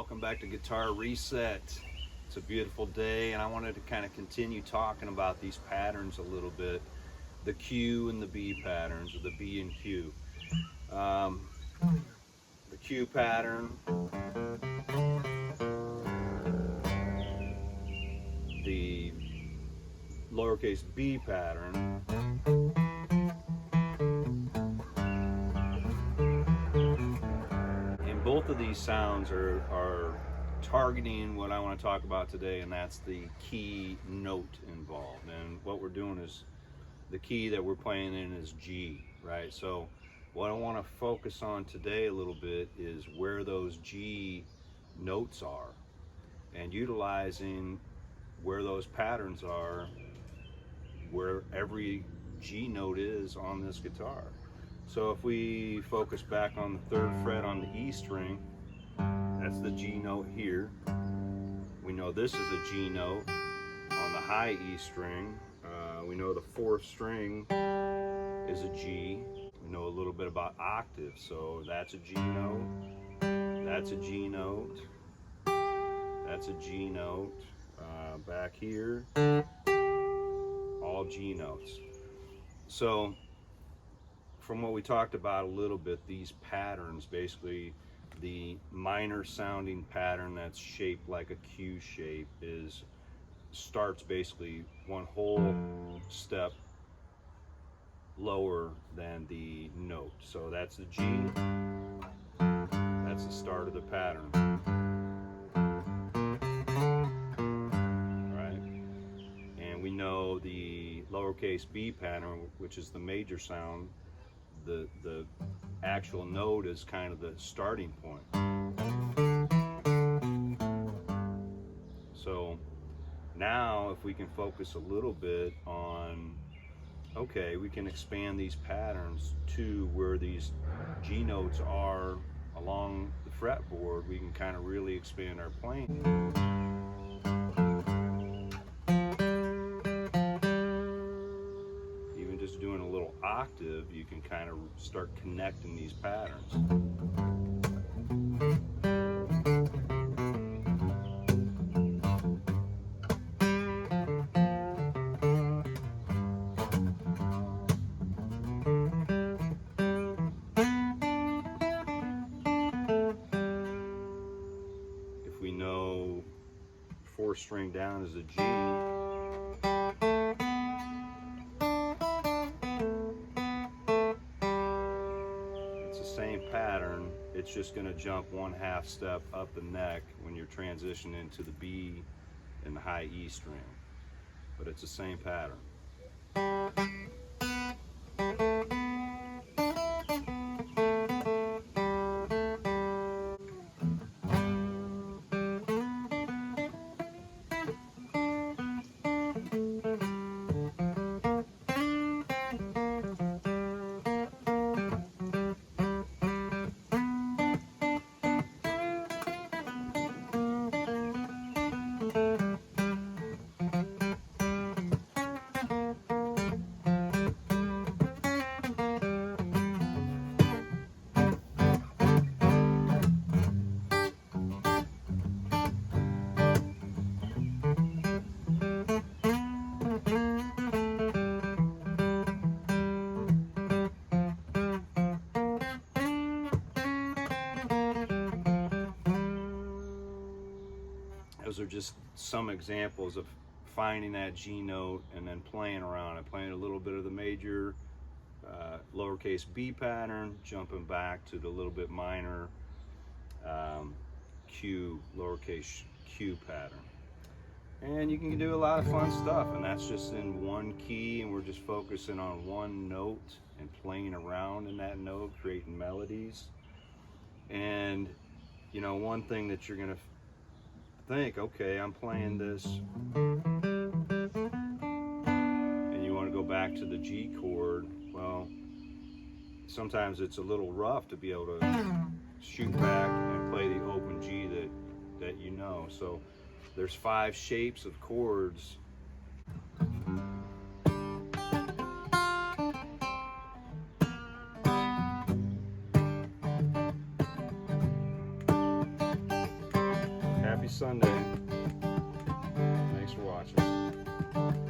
Welcome back to Guitar Reset. It's a beautiful day and I wanted to kind of continue talking about these patterns a little bit. The Q and the B patterns, or the B and Q. The Q pattern, the lowercase b pattern, and both of these sounds are targeting what I want to talk about today, and that's the key note involved. And what we're doing is, the key that we're playing in is G, right? So what I want to focus on today a little bit is where those G notes are, and utilizing where those patterns are, where every G note is on this guitar. So if we focus back on the 3rd fret on the E string, that's the G note here. We know this is a G note on the high E string. We know the 4th string is a G. We know a little bit about octaves, so that's a G note, that's a G note, that's a G note. Back here, all G notes. So from what we talked about a little bit, these patterns, basically the minor sounding pattern that's shaped like a Q shape starts basically one whole step lower than the note. So that's the G, that's the start of the pattern, right? And we know the lowercase b pattern, which is the major sound, the actual note is kind of the starting point. So now if we can focus a little bit on, okay, we can expand these patterns to where these G notes are along the fretboard, we can kind of really expand our playing. Even just doing a little octave, you can kind of start connecting these patterns. We know 4th string down is a G. It's the same pattern. It's just going to jump 1/2 step up the neck when you're transitioning into the B and the high E string. But it's the same pattern. Those are just some examples of finding that G note and then playing around. I'm playing a little bit of the major lowercase b pattern, jumping back to the little bit minor Q, lowercase q pattern. And you can do a lot of fun stuff, and that's just in one key, and we're just focusing on one note and playing around in that note, creating melodies. And you know, one thing that you're gonna think, okay, I'm playing this, and you want to go back to the G chord. Well, sometimes it's a little rough to be able to shoot back and play the open G that you know. So there's 5 shapes of chords. Sunday. Thanks for watching.